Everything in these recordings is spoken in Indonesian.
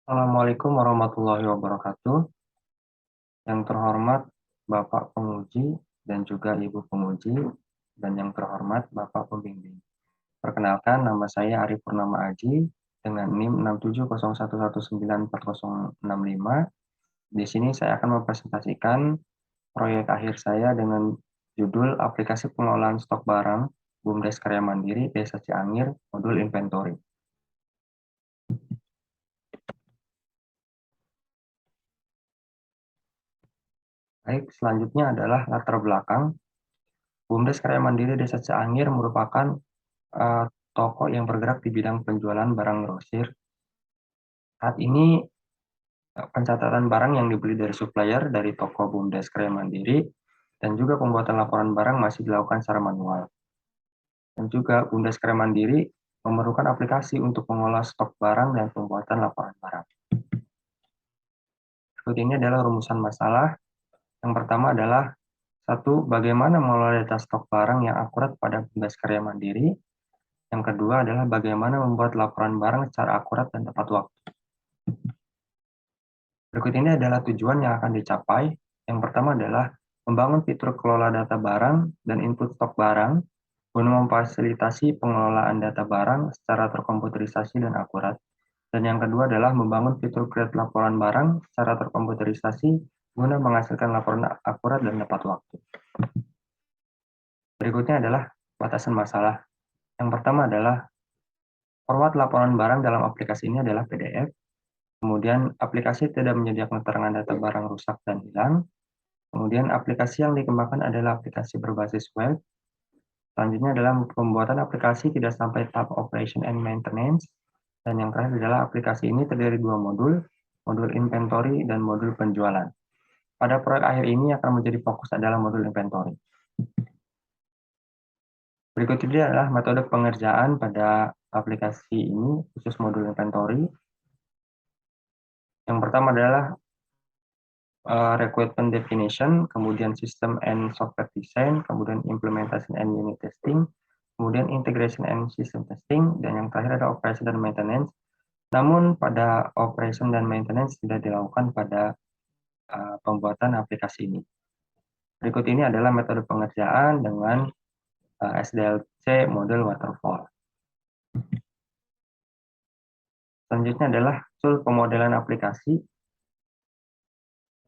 Assalamualaikum warahmatullahi wabarakatuh. Yang terhormat Bapak Penguji dan juga Ibu Penguji, dan yang terhormat Bapak Pembimbing. Perkenalkan, nama saya Arif Purnama Aji dengan NIM 67011940065. Di sini saya akan mempresentasikan proyek akhir saya dengan judul Aplikasi Pengelolaan Stok Barang BUMDes Karya Mandiri Desa Ciangir Modul Inventory. Baik, selanjutnya adalah latar belakang. BUMDes Karya Mandiri Desa Ciangir merupakan toko yang bergerak di bidang penjualan barang grosir. Saat ini pencatatan barang yang dibeli dari supplier dari toko BUMDes Karya Mandiri dan juga pembuatan laporan barang masih dilakukan secara manual. Dan juga BUMDes Karya Mandiri memerlukan aplikasi untuk mengolah stok barang dan pembuatan laporan barang. Berikut ini adalah rumusan masalah. Yang pertama adalah satu, bagaimana mengelola data stok barang yang akurat pada BUMDes Karya Mandiri. Yang kedua adalah bagaimana membuat laporan barang secara akurat dan tepat waktu. Berikut ini adalah tujuan yang akan dicapai. Yang pertama adalah membangun fitur kelola data barang dan input stok barang guna memfasilitasi pengelolaan data barang secara terkomputerisasi dan akurat. Dan yang kedua adalah membangun fitur create laporan barang secara terkomputerisasi guna menghasilkan laporan akurat dan tepat waktu. Berikutnya adalah batasan masalah. Yang pertama adalah format laporan barang dalam aplikasi ini adalah PDF. Kemudian aplikasi tidak menyediakan keterangan data barang rusak dan hilang. Kemudian aplikasi yang dikembangkan adalah aplikasi berbasis web. Selanjutnya adalah pembuatan aplikasi tidak sampai tahap operation and maintenance. Dan yang terakhir adalah aplikasi ini terdiri dua modul, modul inventory dan modul penjualan. Pada proyek akhir ini akan menjadi fokus adalah modul inventory. Berikut ini adalah metode pengerjaan pada aplikasi ini, khusus modul inventory. Yang pertama adalah requirement definition, kemudian system and software design, kemudian implementation and unit testing, kemudian integration and system testing, dan yang terakhir ada operation dan maintenance. Namun pada operation dan maintenance tidak dilakukan pada pembuatan aplikasi ini. Berikut ini adalah metode pengerjaan dengan SDLC model waterfall. Selanjutnya adalah tool pemodelan aplikasi.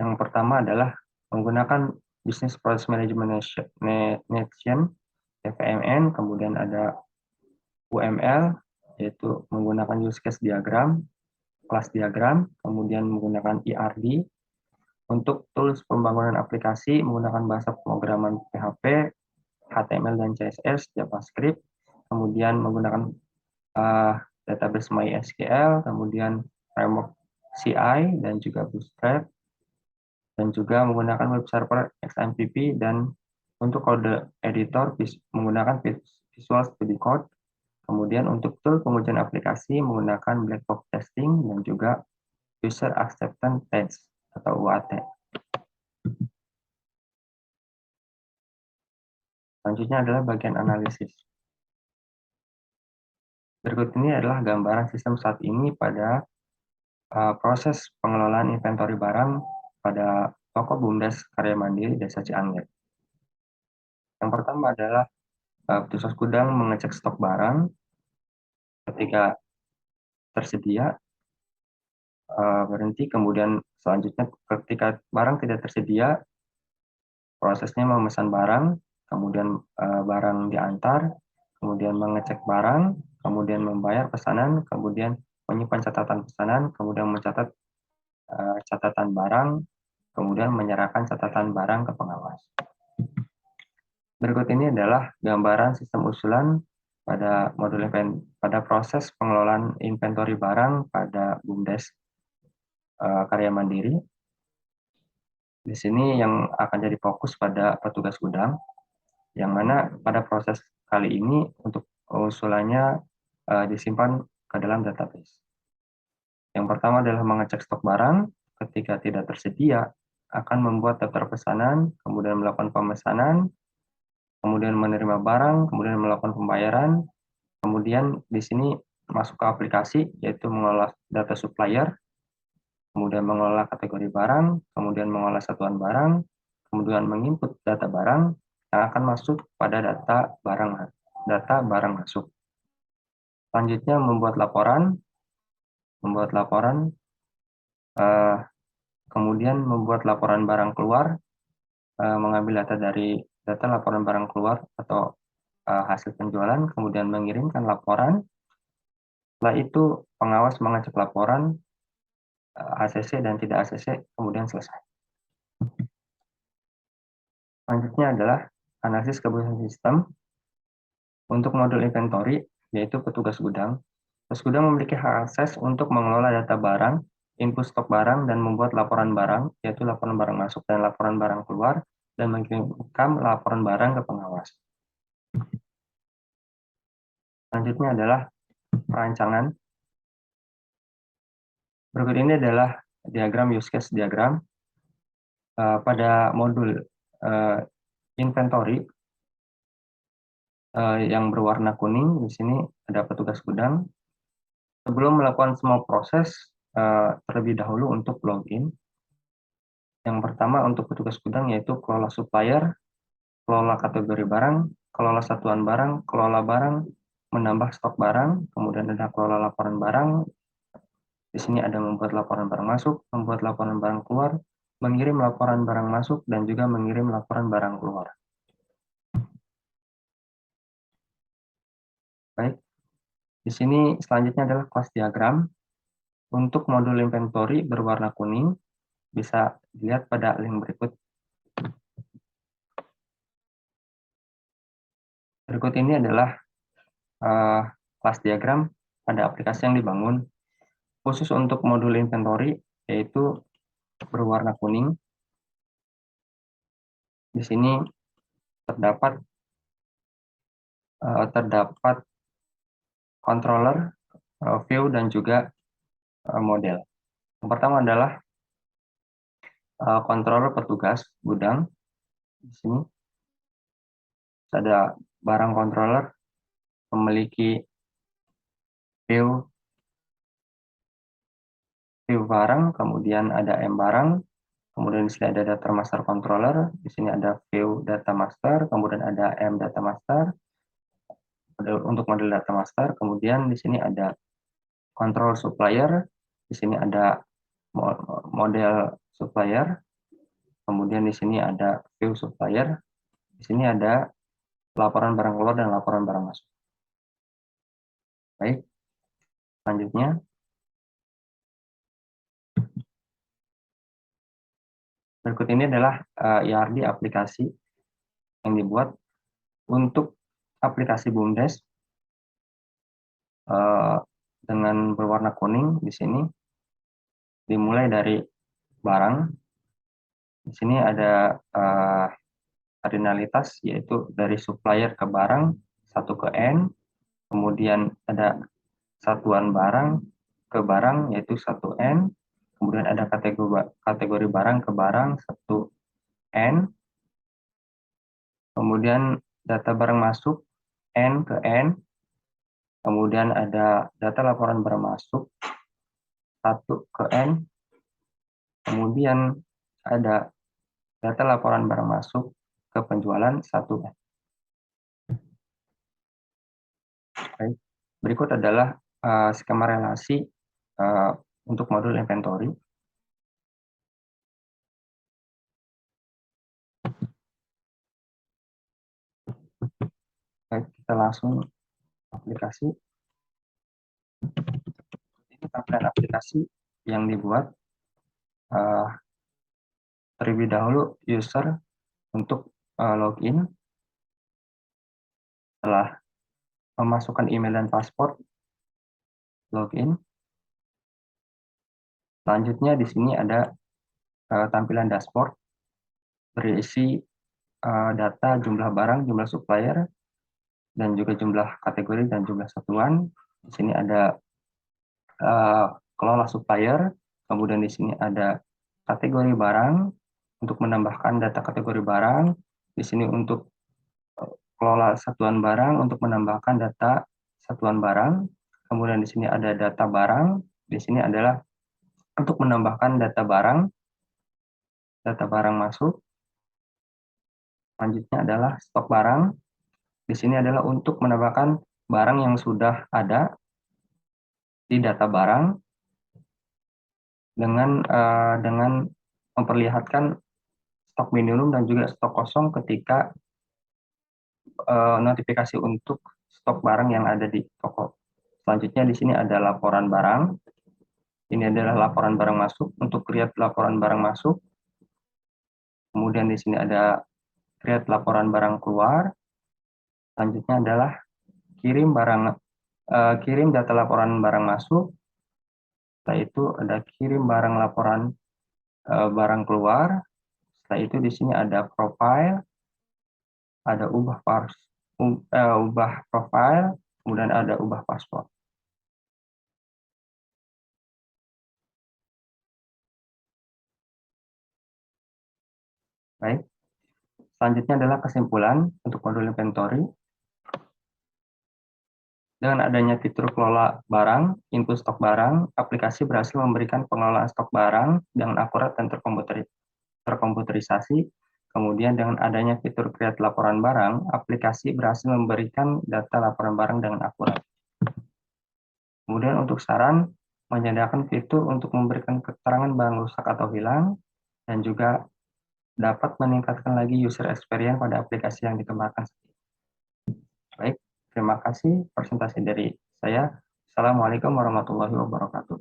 Yang pertama adalah menggunakan Business Process Management Nation, FMN, kemudian ada UML, yaitu menggunakan use case diagram, kelas diagram, kemudian menggunakan ERD. Untuk tools pembangunan aplikasi menggunakan bahasa pemrograman PHP, HTML dan CSS, JavaScript, kemudian menggunakan database MySQL, kemudian framework CI dan juga Bootstrap, dan juga menggunakan web server XMPP, dan untuk kode editor menggunakan Visual Studio Code. Kemudian untuk tool pengujian aplikasi menggunakan black box testing dan juga user acceptance test atau UAT. Selanjutnya adalah bagian analisis. Berikut ini adalah gambaran sistem saat ini pada proses pengelolaan inventory barang pada toko BUMDes Karya Mandiri Desa Ciangir. Yang pertama adalah petugas gudang mengecek stok barang. Ketika tersedia, berhenti. Kemudian selanjutnya ketika barang tidak tersedia, prosesnya memesan barang, kemudian barang diantar, kemudian mengecek barang, kemudian membayar pesanan, kemudian menyimpan catatan pesanan, kemudian mencatat catatan barang, kemudian menyerahkan catatan barang ke pengawas. Berikut ini adalah gambaran sistem usulan pada pada proses pengelolaan inventory barang pada BUMDes Karya Mandiri. Di sini yang akan jadi fokus pada petugas gudang, yang mana pada proses kali ini untuk usulannya disimpan ke dalam database. Yang pertama adalah mengecek stok barang. Ketika tidak tersedia, akan membuat daftar pesanan, kemudian melakukan pemesanan, kemudian menerima barang, kemudian melakukan pembayaran, kemudian di sini masuk ke aplikasi, yaitu mengolah data supplier, kemudian mengelola kategori barang, kemudian mengelola satuan barang, kemudian menginput data barang yang akan masuk pada data barang masuk. Selanjutnya membuat laporan, kemudian membuat laporan barang keluar, mengambil data dari data laporan barang keluar atau hasil penjualan, kemudian mengirimkan laporan. Setelah itu pengawas mengecek laporan ACC dan tidak ACC, kemudian selesai. Selanjutnya adalah analisis kebutuhan sistem. Untuk modul inventory, yaitu petugas gudang. Petugas gudang memiliki hak akses untuk mengelola data barang, input stok barang, dan membuat laporan barang, yaitu laporan barang masuk dan laporan barang keluar, dan mengirimkan laporan barang ke pengawas. Selanjutnya adalah perancangan. Berikut ini adalah diagram use case diagram. Pada modul inventory yang berwarna kuning, di sini ada petugas gudang. Sebelum melakukan semua proses, terlebih dahulu untuk login. Yang pertama untuk petugas gudang yaitu kelola supplier, kelola kategori barang, kelola satuan barang, kelola barang, menambah stok barang, kemudian ada kelola laporan barang. Di sini ada membuat laporan barang masuk, membuat laporan barang keluar, mengirim laporan barang masuk, dan juga mengirim laporan barang keluar. Baik, di sini selanjutnya adalah kelas diagram. Untuk modul inventory berwarna kuning, bisa dilihat pada link berikut. Berikut ini adalah kelas diagram pada aplikasi yang dibangun. Khusus untuk modul inventory, yaitu berwarna kuning. Di sini terdapat controller, view, dan juga model. Yang pertama adalah controller petugas gudang. Di sini ada barang controller memiliki view barang, kemudian ada M barang, kemudian di sini ada data master controller, di sini ada view data master, kemudian ada M data master. Untuk model data master, kemudian di sini ada control supplier, di sini ada model supplier, kemudian di sini ada view supplier, di sini ada laporan barang keluar dan laporan barang masuk. Baik, selanjutnya berikut ini adalah ERD aplikasi yang dibuat untuk aplikasi BUMDes dengan berwarna kuning. Di sini dimulai dari barang. Di sini ada kardinalitas, yaitu dari supplier ke barang 1 ke N, kemudian ada satuan barang ke barang yaitu 1 N, kemudian ada kategori barang ke barang 1 N, kemudian data barang masuk N ke N, kemudian ada data laporan barang masuk 1 ke N, kemudian ada data laporan barang masuk ke penjualan 1 N. Baik. Berikut adalah skema relasi untuk modul inventory. Baik, kita langsung aplikasi. Ini tampilan aplikasi yang dibuat. Terlebih dahulu user untuk login. Setelah memasukkan email dan password, login. Selanjutnya di sini ada tampilan dashboard berisi data jumlah barang, jumlah supplier, dan juga jumlah kategori dan jumlah satuan. Di sini ada kelola supplier, kemudian di sini ada kategori barang untuk menambahkan data kategori barang. Di sini untuk kelola satuan barang untuk menambahkan data satuan barang. Kemudian di sini ada data barang. Di sini adalah untuk menambahkan data barang masuk. Selanjutnya adalah stok barang. Di sini adalah untuk menambahkan barang yang sudah ada di data barang dengan memperlihatkan stok minimum dan juga stok kosong ketika notifikasi untuk stok barang yang ada di toko. Selanjutnya di sini ada laporan barang. Ini adalah laporan barang masuk. Untuk create laporan barang masuk, kemudian di sini ada create laporan barang keluar. Selanjutnya adalah kirim data laporan barang masuk. Setelah itu ada kirim barang laporan barang keluar. Setelah itu di sini ada profile, ada ubah profile, kemudian ada ubah paspor. Baik. Selanjutnya adalah kesimpulan untuk modul inventory. Dengan adanya fitur kelola barang, input stok barang, aplikasi berhasil memberikan pengelolaan stok barang dengan akurat dan terkomputerisasi. Kemudian dengan adanya fitur create laporan barang, aplikasi berhasil memberikan data laporan barang dengan akurat. Kemudian untuk saran, menyediakan fitur untuk memberikan keterangan barang rusak atau hilang, dan juga dapat meningkatkan lagi user experience pada aplikasi yang dikembangkan. Baik, terima kasih presentasi dari saya. Assalamualaikum warahmatullahi wabarakatuh.